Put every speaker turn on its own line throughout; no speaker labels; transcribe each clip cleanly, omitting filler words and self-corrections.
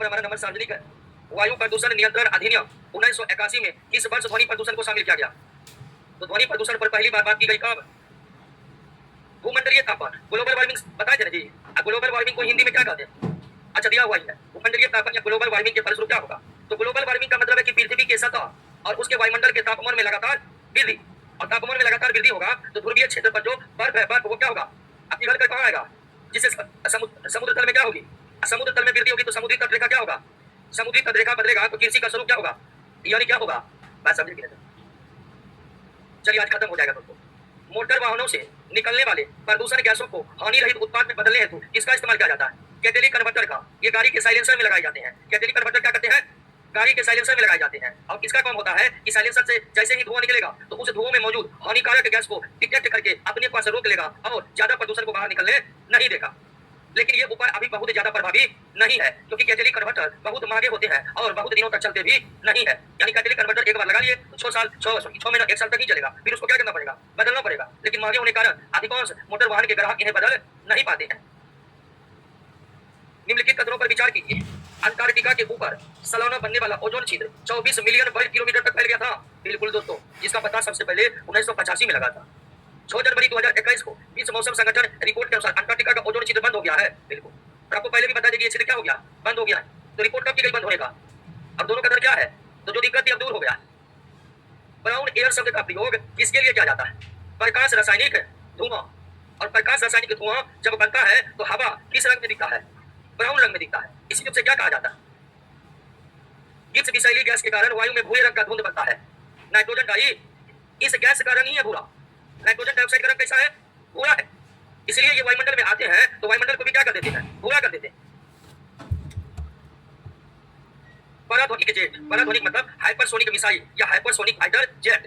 पर हमारा नंबर सार्वजनिक है। वायु प्रदूषण नियंत्रण अधिनियम 1981 में किस वर्ष ध्वनि प्रदूषण को शामिल किया गया? तो ध्वनि प्रदूषण पर पहली बार बात की गई कब? भूमंडलीय तापमान, ग्लोबल वार्मिंग बताए थे ना जी। ग्लोबल वार्मिंग को हिंदी में क्या कहते हैं? अच्छा दिया हुआ ही है। भूमंडलीय तापमान या ग्लोबल वार्मिंग के फलस्वरूप क्या होगा? तो ग्लोबल वार्मिंग का मतलब है कि पृथ्वी की सतह और उसके वायुमंडल के तापमान में लगातार वृद्धि, और तापमान में लगातार वृद्धि होगा तो ध्रुवीय क्षेत्र पर जो बर्फ है, बर्फ वो क्या होगा? आपकी घर कहाँ आएगा? जिससे समुद्र तल में क्या होगी? समुद्र तल में वृद्धि होगी तो समुद्री तटरेखा क्या होगा? समुद्री तटरेखा बदलेगा तो कृषि का स्वरूप क्या होगा? यानी क्या होगा? बात समझ गए? चलिए आज खत्म हो जाएगा दोस्तों। मोटर वाहनों से निकलने वाले प्रदूषण गैसों को हानि रहित उत्पाद में बदलने हेतु किसका इस्तेमाल किया जाता है? कैटेलिक कन्वर्टर का। ये गाड़ी के साइलेंसर में लगाए जाते हैं। कैटेलिक कन्वर्टर क्या करते हैं? गाड़ी के साइलेंसर में लगाए जाते हैं। और इसका काम होता है कि साइलेंसर से जैसे ही धुआं निकलेगा तो उस धुआं में मौजूद हानिकारक गैस को डिटेक्ट करके अपने पास रोक लेगा और ज्यादा प्रदूषण को बाहर निकलने नहीं देगा। लेकिन ये उपाय अभी बहुत ज्यादा प्रभावी नहीं है क्योंकि कैटेलिक कन्वर्टर बहुत महंगे होते हैं और बहुत दिनों तक चलते भी नहीं है। यानी कैटेलिक कन्वर्टर एक बार लगा लिए तो 6 महीना 1 साल तक ही चलेगा, फिर उसको क्या करना पड़ेगा? बदलना पड़ेगा। लेकिन महंगे होने के कारण अधिकांश मोटर वाहन के ग्राहक इन्हें बदल नहीं पाते हैं। निम्नलिखित कथनों पर विचार कीजिए। अंटार्कटिका के ऊपर सालाना बनने वाला ओजोन छिद्र 24 मिलियन वर्ग किलोमीटर तक फैल गया था। बिल्कुल दोस्तों, जिसका पता सबसे पहले 1985 में लगा था। 6 जनवरी 2021 को विश्व मौसम संगठन रिपोर्ट के अनुसार अंटार्कटिका का ओजोन छिद्र बंद हो गया है। बिल्कुल, और आपको पहले भी बता दें कि ये छिद्र क्या हो गया? बंद हो गया है। तो रिपोर्ट कब की गई बंद होने का? अब दोनों का दर क्या है? तो जो दिक्कत थी अब दूर हो गया। ब्राउन एयर शब्द का प्रयोग किसके लिए किया जाता है? प्रकाश रासायनिक धुआं। और प्रकाश रासायनिक धुआं जब बनता है तो हवा किस रंग में दिखता है? ब्राउन रंग में दिखता है। इसी से क्या कहा जाता है? इस विषैली गैस के कारण वायु में भूरे रंग का धुंध बनता है। नाइट्रोजन का ही इस गैस का रंग ही है भूरा। नाइट्रोजन डाइऑक्साइड का रंग कैसा है? भूरा है। इसलिए ये वायुमंडल में आते हैं तो वायुमंडल को भी क्या कर देते हैं? भूरा कर देते हैं। पराध्वनिक जेट, पराध्वनिक मतलब हाइपरसोनिक मिसाइल या हाइपरसोनिक फाइटर जेट।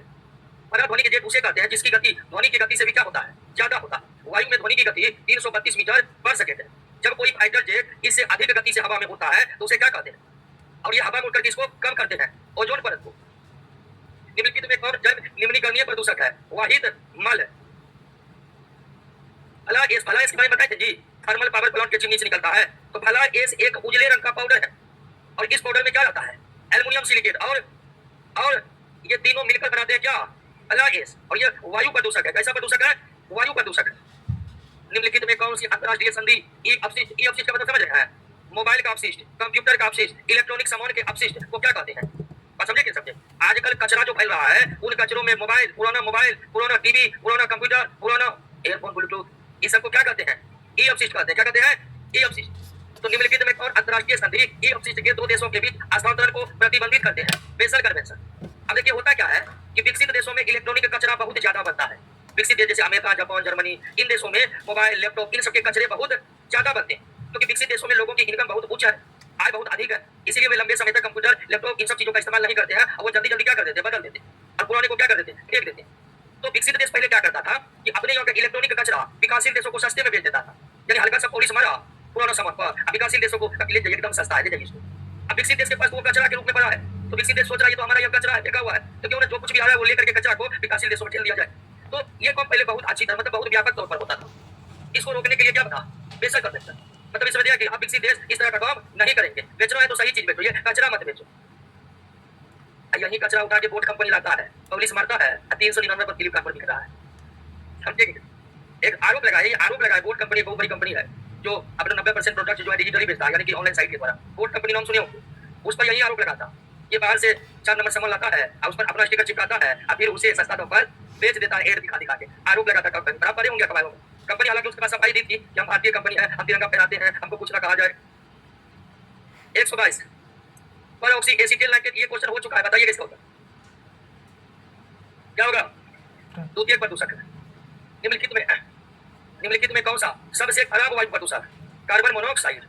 पराध्वनिक जेट उसे कहते हैं जिसकी गति ध्वनि की गति से भी क्या होता है? ज्यादा होता है। वायु में ध्वनि की गति 332 मीटर पर सेकेंड है। जब कोई फाइटर जेट इससे अधिक गति से हवा में उड़ता है तो उसे क्या कहते हैं? और ये हवा में उड़कर किसको कम करते हैं? ओजोन परत को। निम्नलिखित में कौन जल निम्नीकरणीय प्रदूषक है? वाहिद मल। भला एस के बारे में बताए थे जी। थर्मल पावर प्लांट के चिमनी से निकलता है। तो भला एस एक उजले रंग का पाउडर है और इस पाउडर में क्या रहता है? एल्युमिनियम सिलिकेट और ये तीनों मिलकर बनाते हैं क्या? भला एस। और ये वायु प्रदूषक है। कैसा प्रदूषक है? वायु प्रदूषक है। निम्नलिखित में कौन सी अंतरराष्ट्रीय संधि ई अपशिष्ट का मतलब समझ रहे हैं? मोबाइल का अपशिष्ट, कंप्यूटर का अपशिष्ट, इलेक्ट्रॉनिक सामान के अपशिष्ट को क्या कहते हैं? बात समझे? समझे? आजकल कचरा जो फैल रहा है उन कचरों में मोबाइल, पुराना टीवी, पुराना कंप्यूटर, पुराना एयरफोन, ब्लूटूथ, इस सबको क्या कहते हैं? ई अपशिष्ट कहते हैं। क्या कहते हैं? ई अपशिष्ट। तो निम्नलिखित में कौन अंतरराष्ट्रीय संधि ई अपशिष्ट के दो देशों के बीच हस्तांतरण को प्रतिबंधित करते हैं? Basal convention. अब देखिए होता क्या है कि विकसित देशों में इलेक्ट्रॉनिक कचरा बहुत ज्यादा बनता है। विकसित देश जैसे अमेरिका, जापान, जर्मनी, इन देशों में मोबाइल, लैपटॉप, इन सबके कचरे बहुत ज्यादा बनते हैं क्योंकि विकसित देशों में लोगों की इनकम बहुत उच्च है, आय बहुत अधिक है। इसीलिए वे लंबे समय तक कंप्यूटर, लैपटॉप, इन सब चीजों का इस्तेमाल नहीं करते हैं और वो जल्दी जल्दी क्या कर देते हैं? बदल देते हैं और पुराने को क्या कर देते हैं? फेंक देते हैं। तो विकसित देश पहले क्या करता था कि अपने यहाँ का इलेक्ट्रॉनिक कचरा विकासशील देशों को सस्ते में बेच देता था। यानी हल्का सा पॉलिश मारा पुराना सामान पर, अब विकासशील देशों को एकदम सस्ता है, ले जाइए इसको। अब विकसित देश के पास वो कचरा के रूप में पड़ा है तो विकसित देश सोच रहा है ये तो हमारा यह कचरा है, फेंका हुआ है, तो क्यों ना जो कुछ भी आ रहा है वो लेकर के कचरा को विकासशील देशों में ठेल दिया जाए। तो ये काम पहले बहुत अच्छी तरह मतलब बहुत व्यापक तौर पर होता था। इसको रोकने के लिए क्या बना? बेशक कर देता। मतलब इस वजह कि आप विकसित देश इस तरह का काम नहीं करेंगे। बेचना है तो सही चीज बेचो, ये कचरा मत बेचो। यही कचरा उठा के बोट कंपनी लाता है, पब्लिश मारता है, 399 पर फ्लिपकार्ट पर बिक रहा है। समझेंगे? एक आरोप लगाया, ये आरोप लगाया बोट कंपनी बहुत बड़ी कंपनी है जो अपना 90% प्रोडक्ट जो है डिजिटली बेचता है, यानी कि ऑनलाइन साइट के द्वारा। बोट कंपनी नाम सुने होंगे। उस पर यही आरोप लगाता ये बाहर से 4 नंबर सामान लाता है और उस पर अपना स्टिकर चिपकाता है और फिर उसे सस्ता दाम पर बेच देता है, एड दिखा दिखा के। आरोप लगाता कंपनी पर। आप पढ़े होंगे अखबारों में। कंपनी हालांकि उसके पास सफाई दी थी कि हम भारतीय कंपनी है, हम तिरंगा फहराते हैं, हमको कुछ ना कहा जाए। 122 पर ऑक्सी एसिटिल नाइट्रेट ये क्वेश्चन हो चुका है, बताइए किसका होगा? क्या होगा? द्वितीयक प्रदूषक है। निम्नलिखित में कौन सा सबसे खराब वायु प्रदूषक? Carbon monoxide.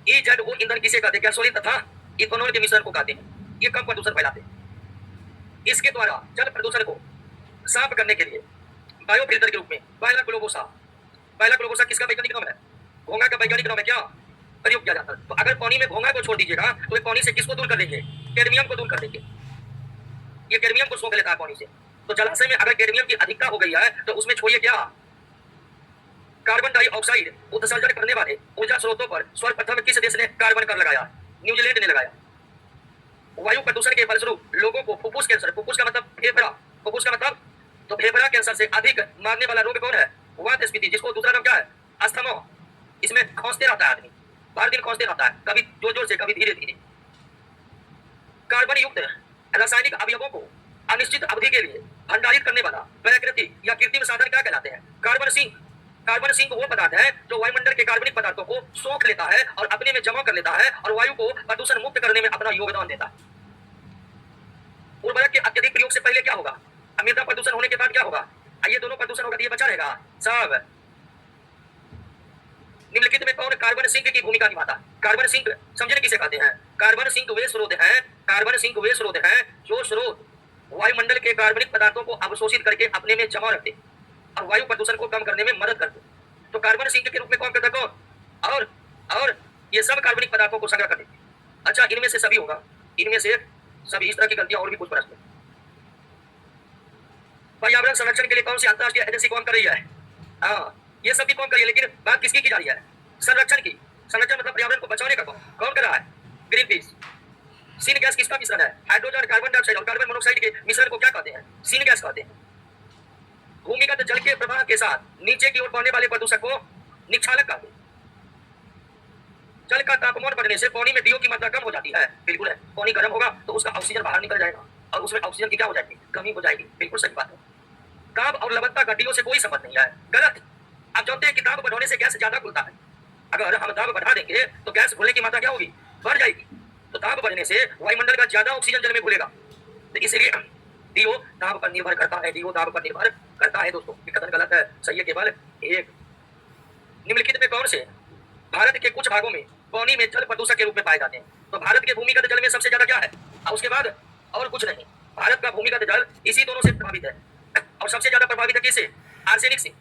ईजेडओ ईंधन किसे कहते हैं? गैसोलीन तथा इथेनॉल के मिश्रण को कहते हैं। ये कम प्रदूषण फैलाते हैं। इसके द्वारा जल प्रदूषण को साफ करने के लिए बायोफिल्टर के रूप में बायला ग्लोबोसा किसका वैज्ञानिक नाम है? घोंघा का वैज्ञानिक नाम है। क्या प्रयोग किया जाता है? तो अगर पानी में घोंघा को छोड़ दीजिएगा तो पानी से किसको दूर कर देंगे? कैडमियम को दूर कर देंगे। ये कैडमियम को सोख लेता है पानी से। तो जलाशय में अगर कैडमियम की अधिकता हो गई है तो उसमें छोड़िए क्या? कार्बन डाइऑक्साइड उत्सर्जन करने वाले ऊर्जा स्रोतों पर सर्वप्रथम किस देश ने कार्बन कर लगाया? न्यूजीलैंड ने लगाया। वायु प्रदूषण के फलस्वरूप लोगों को फुफ्फुस कैंसर, फुफ्फुस का मतलब फेफड़ा, फुफ्फुस का मतलब तो फेफड़ा कैंसर से अधिक मारने वाला रोग कौन है? वातस्फीति, जिसको दूसरा नाम क्या है? अस्थमा। इसमें खांसते रहता है आदमी, बार दिन खांसते रहता है, कभी जोर जोर से, कभी धीरे धीरे। कार्बन युक्त रासायनिक अवयवों को अनिश्चित अवधि के लिए भंडारित करने वाला प्राकृतिक या कृत्रिम साधन क्या कहलाते हैं? Carbon sink. कार्बन सिंक वो पदार्थ है जो वायुमंडल के कार्बनिक पदार्थों को सोख लेता है और अपने में जमा कर लेता है और वायु को प्रदूषण मुक्त करने में अपना योगदान देता है। उर्वरक के अत्यधिक प्रयोग से पहले क्या होगा? मृदा प्रदूषण होने के बाद क्या होगा? ये दोनों प्रदूषण होगा, ये बचा रहेगा सब। निम्नलिखित में कौन कार्बन सिंक की भूमिका निभाता? कार्बन सिंक समझने किसे कहते हैं? कार्बन सिंक वे स्रोत हैं, कार्बन सिंक वे स्रोत हैं जो स्रोत वायुमंडल के कार्बनिक पदार्थों को अवशोषित करके अपने में जमा रखते और वायु प्रदूषण को कम करने में मदद करते। तो कार्बन सिंक के रूप में कौन करता? कौन? और ये सब कार्बनिक पदार्थों को संग्रह करते। अच्छा, इनमें से सभी होगा, इनमें से सभी। इस तरह की गलतियां और भी कुछ प्रश्न। पर्यावरण संरक्षण के लिए कौन सी अंतरराष्ट्रीय एजेंसी काम कर रही है? हाँ, ये सब भी कौन कर रही है, लेकिन बात किसकी की जा रही है? संरक्षण की। संरक्षण मतलब पर्यावरण को बचाने का कौन कर रहा है? Green peas. सीन गैस किसका मिश्रण है? हाइड्रोजन, कार्बन डाइऑक्साइड और कार्बन मोनोऑक्साइड के मिश्रण को क्या कहते हैं? सीन गैस कहते हैं। भूमिगत जल के प्रवाह के साथ नीचे की ओर बहने वाले प्रदूषक को निक्षालक कहते हैं। जल का तापमान बढ़ने से पानी में डीओ की मात्रा कम हो जाती है। बिल्कुल है, पानी गर्म होगा तो उसका ऑक्सीजन बाहर निकल जाएगा और उसमें ऑक्सीजन की क्या हो जाएगी? कमी हो जाएगी। बिल्कुल सही बात है। ताप और लवणता का डीओ से कोई संबंध नहीं है। गलत। आप जानते हैं कि ताप बढ़ाने से गैस ज्यादा खुलता है। अगर हम दाब बढ़ा देंगे तो गैस घुलने की मात्रा क्या होगी? बढ़ जाएगी। तो ताप बढ़ने से वायुमंडल का ज्यादा ऑक्सीजन जल में घुलेगा, तो इसलिए डीओ दाब पर निर्भर करता है। डीओ दाब पर निर्भर करता है। दोस्तों, ये कथन गलत है, सही है केवल एक। निम्नलिखित में कौन से भारत के कुछ भागों में पानी में जल प्रदूषक के रूप में पाए जाते हैं? तो भारत के भूमिगत जल में सबसे ज्यादा क्या है और उसके बाद और कुछ नहीं। भारत का भूमिगत जल इसी दोनों से प्रभावित है और सबसे ज्यादा प्रभावित है किससे? आर्सेनिक से।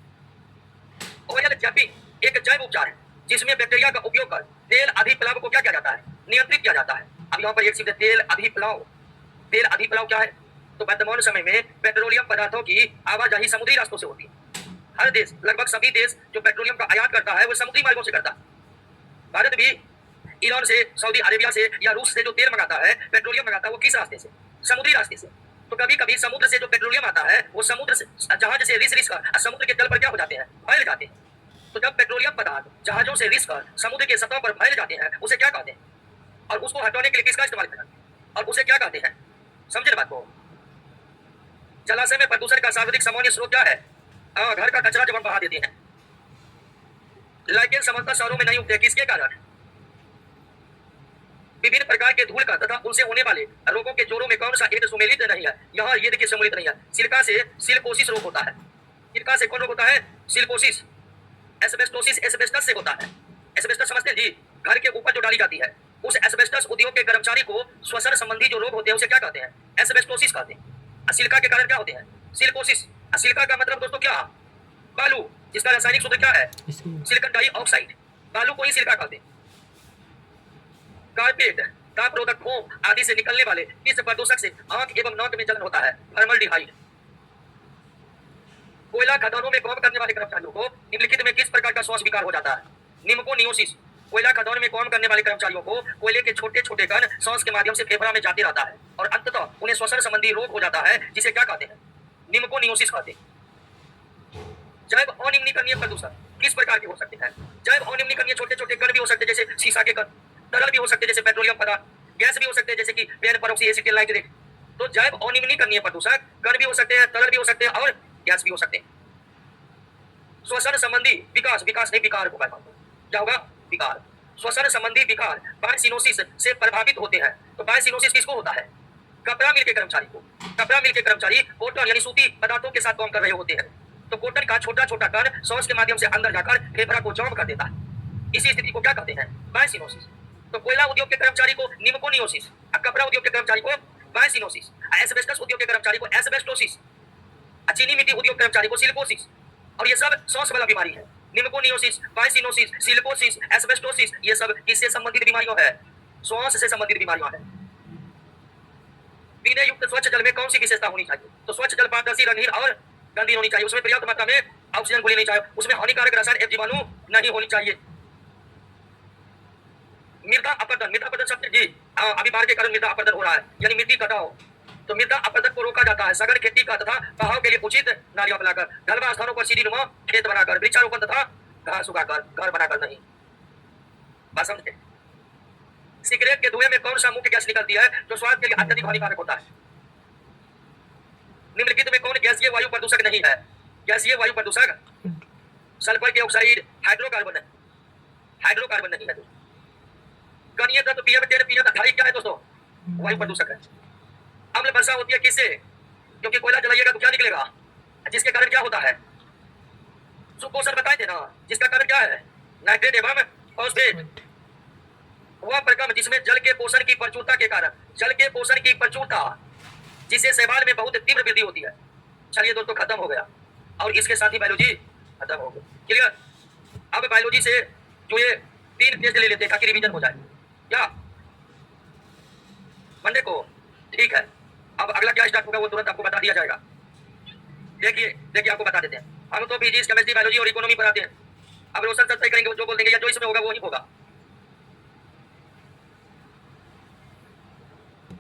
ऑयल जैपिंग एक जैव उपचार है जिसमें बैक्टीरिया का उपयोग कर तेल अधिप्लाव को क्या किया जाता है? नियंत्रित किया जाता है। अब यहाँ पर एक शब्द तेल अधिप्लाव। तेल अधिप्लाव क्या है? तो वर्तमान समय में पेट्रोलियम पदार्थों की आवाजाही समुद्री रास्तों से होती है। हर देश, लगभग सभी देश जो पेट्रोलियम का आयात करता है वो समुद्री मार्गों से करता है। भारत भी ईरान से, सऊदी अरेबिया से या रूस से जो तेल मंगाता है, पेट्रोलियम मंगाता है, वो किस रास्ते से? समुद्री रास्ते से। तो कभी कभी समुद्र से जो पेट्रोलियम आता है वो समुद्र से जहाज से रिस कर समुद्र के तल पर क्या हो जाते हैं? फैल जाते हैं। तो जब पेट्रोलियम पदार्थ जहाजों से रिस कर समुद्र के सतह पर फैल जाते हैं उसे क्या कहते हैं? और उसको हटाने के लिए किसका इस्तेमाल करते हैं और उसे क्या कहते हैं? समझे बात को। जलाशय में प्रदूषण का सर्वाधिक सामान्य स्रोत क्या है? घर का कचरा जब हम बहा देते हैं। लाइकेन समझता शहरों में नहीं उगते, किसके कारण? विभिन्न प्रकार के धूल का तथा उनसे होने वाले रोगों के जोड़ों में कौन सा एक सम्मिलित नहीं है? यहाँ ये देखिए सम्मिलित नहीं है। सिलिका से सिलिकोसिस रोग होता है। सिलिका से कौन रोग होता है? सिलिकोसिस। एस्बेस्टोसिस एस्बेस्टस से होता है। एस्बेस्टस समझते हैं जी? घर के ऊपर जो डाली जाती है, उस एस्बेस्टस उद्योग के कर्मचारी को श्वसन संबंधी जो रोग होते हैं उसे क्या कहते हैं? एस्बेस्टोसिस कहते हैं। सिलिका के कारण क्या होते हैं? सिलिकोसिस। सिलिका का मतलब दोस्तों क्या? बालू, जिसका रासायनिक सूत्र क्या है? Silicon dioxide. बालू को ही सिलिका कहते हैं। कारपेट, तापरोधक फोम आदि से निकलने वाले इस प्रदूषक से आंख एवं नाक में जलन होता है। फॉर्मल्डिहाइड। कोयला खदानों में काम करने वाले कर्मचारियों को निम्नलिखित में किस प्रकार का श्वास विकार हो जाता है? निमोनियोसिस। कोयला खदान में काम करने वाले कर्मचारियों को कोयले के छोटे छोटे कण सांस के माध्यम से फेफड़ा में जाते रहता है और अंततः उन्हें श्वसन संबंधी रोग हो जाता है, जिसे क्या कहते हैं? निमोनियोसिस कहते हैं। जैव अनिम्नीकरणीय प्रदूषण किस प्रकार के हो सकते हैं? जैव अनिम्नीकरणीय छोटे छोटे कण भी हो सकते हैं जैसे शीशा के कण, तरल भी हो सकते हैं जैसे पेट्रोलियम पदार्थ, गैस भी हो सकते हैं जैसे कि पेन पेरोक्सी एसिटिल नाइट्रेट। तो जैव अनिम्नीकरणीय प्रदूषक कण भी हो सकते हैं, तरल भी हो सकते हैं और गैस भी हो सकते हैं। श्वसन संबंधी विकास, विकास नहीं विकार को कहते हैं। क्या होगा? विकार। श्वसन संबंधी विकार बायसिनोसिस से प्रभावित होते हैं। तो बायसिनोसिस किसको होता है? कपड़ा मिल के कर्मचारी को। कपड़ा मिल के कर्मचारी कॉटन यानी सूती पदार्थों के साथ काम कर रहे होते हैं, तो कॉटन का छोटा छोटा कण सांस के माध्यम से अंदर जाकर फेफड़ा को जाम कर देता है। इसी स्थिति को क्या कहते हैं? बायसिनोसिस। तो कोयला उद्योग के कर्मचारी को निमोनियोसिस, कपड़ा उद्योग के कर्मचारी को बायसिनोसिस, एस्बेस्टस उद्योग के कर्मचारी को एस्बेस्टोसिस, चीनी मिट्टी उद्योग कर्मचारी को सिलिकोसिस। और ये सब सांस वाला बीमारी है। निमोनियोसिस, बायसिनोसिस, सिलिकोसिस, एस्बेस्टोसिस, ये सब किससे संबंधित बीमारियां है? श्वास से संबंधित बीमारियां हैं। पीने युक्त स्वच्छ जल में कौन सी विशेषता होनी चाहिए? तो स्वच्छ जल पारदर्शी, रंगीन और गंदी होनी चाहिए, उसमें पर्याप्त मात्रा में ऑक्सीजन घुली नहीं चाहिए, उसमें हानिकारक रसायन एवं जीवाणु नहीं होनी चाहिए। मृदा अपरदन शब्द जी अभी बाढ़ के कारण मृदा अपरदन हो रहा है, यानी मिट्टी कटाव। तो मृदा अपरदन को रोका जाता है सघन खेती का तथा बहाव के लिए उचित नालियां बनाकर, ढलवा स्थानों पर सीढ़ी नुमा खेत बनाकर, वृक्षारोपण तथा घास उगाकर, घर बनाकर नहीं। बात समझ गए? सिगरेट के धुएं में कौन सा मुख्य गैस निकलती है जो स्वास्थ्य के लिए अत्यधिक हानिकारक होता है? निम्नलिखित में कौन गैसीय वायु प्रदूषक नहीं है? गैसीय वायु प्रदूषक सल्फर डाइऑक्साइड, हाइड्रोकार्बन है, हाइड्रोकार्बन नहीं है। गणीय तत्व पीएम 13 पीएम 28 क्या है दोस्तों? वायु प्रदूषक है। अम्ल वर्षा होती है किससे? क्योंकि कोयला जलाइएगा तो क्या निकलेगा? जिसके कारण क्या होता है? सुपोषण बताए थे ना, जिसका कारण क्या है? नाइट्रेट एवं फॉस्फेट। वह प्रक्रम जिसमें जल के पोषण की प्रचुरता के कारण, जल के पोषण की प्रचुरता जिससे शैवाल में बहुत तीव्र वृद्धि होती है। चलिए दोस्तों खत्म हो गया, और इसके साथ ही बायोलॉजी खत्म हो गई। क्लियर? अब बायोलॉजी से जो ये 3 टेस्ट ले लेते हैं ताकि रिवीजन हो जाए क्या मंडे को? ठीक है, अब अगला क्या स्टार्ट होगा वो तुरंत आपको बता दिया जाएगा। देखिए आपको बता देते हैं। हम तो फिजिक्स, केमिस्ट्री, बायोलॉजी और इकोनॉमी पढ़ाते हैं। अब रोशन सर तय करेंगे, वो जो बोल देंगे या जो इसमें होगा वो ही होगा।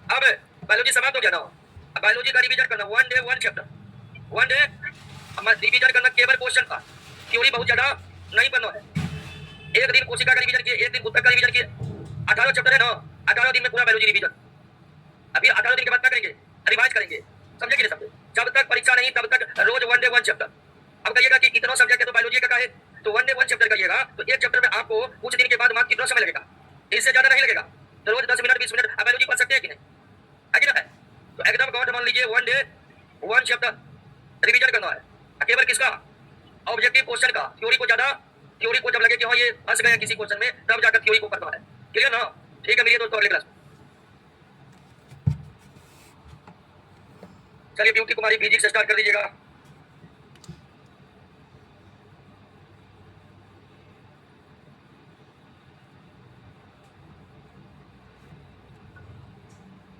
अब बायोलॉजी समाप्त हो गया ना, अब बायोलॉजी का रिवीजन करना, 1 डे 1 चैप्टर, 1 डे रिवीजन करना केवल क्वेश्चन का, थ्योरी बहुत ज्यादा नहीं पढ़ना है। एक दिन कोशिका का रिवीजन किए, एक दिन उत्तर का रिवीजन किए, 18 चैप्टर है ना, 18 दिन में पूरा बायोलॉजी रिवीजन। अभी 18 दिन के बाद क्या करेंगे? रिवाइज करेंगे। समझे कि नहीं समझे? जब तक परीक्षा नहीं तब तक रोज 1 डे 1 चैप्टर। अब कहिएगा कि इतना सब्जेक्ट है तो बायोलॉजी का है, तो 1 डे 1 चैप्टर करिएगा तो एक चैप्टर में आपको कुछ दिन के बाद मार्क्स कितना समय लगेगा? इससे ज्यादा नहीं लगेगा। तो रोज 10 मिनट 20 मिनट आप बायोलॉजी पढ़ सकते हैं कि नहीं? है कि ना? है तो एकदम गौर मान लीजिए 1 डे 1 चैप्टर रिवीजन करना है। केवल किसका? ऑब्जेक्टिव क्वेश्चन का। थ्योरी को ज्यादा, थ्योरी को जब लगे कि हाँ ये फंस गए किसी क्वेश्चन में तब जाकर थ्योरी को पढ़ना है। क्लियर ना? ठीक है, मिलिए दोस्तों अगले क्लास में। चलिए ब्यूटी कुमारी फिजिक्स स्टार्ट कर दीजिएगा।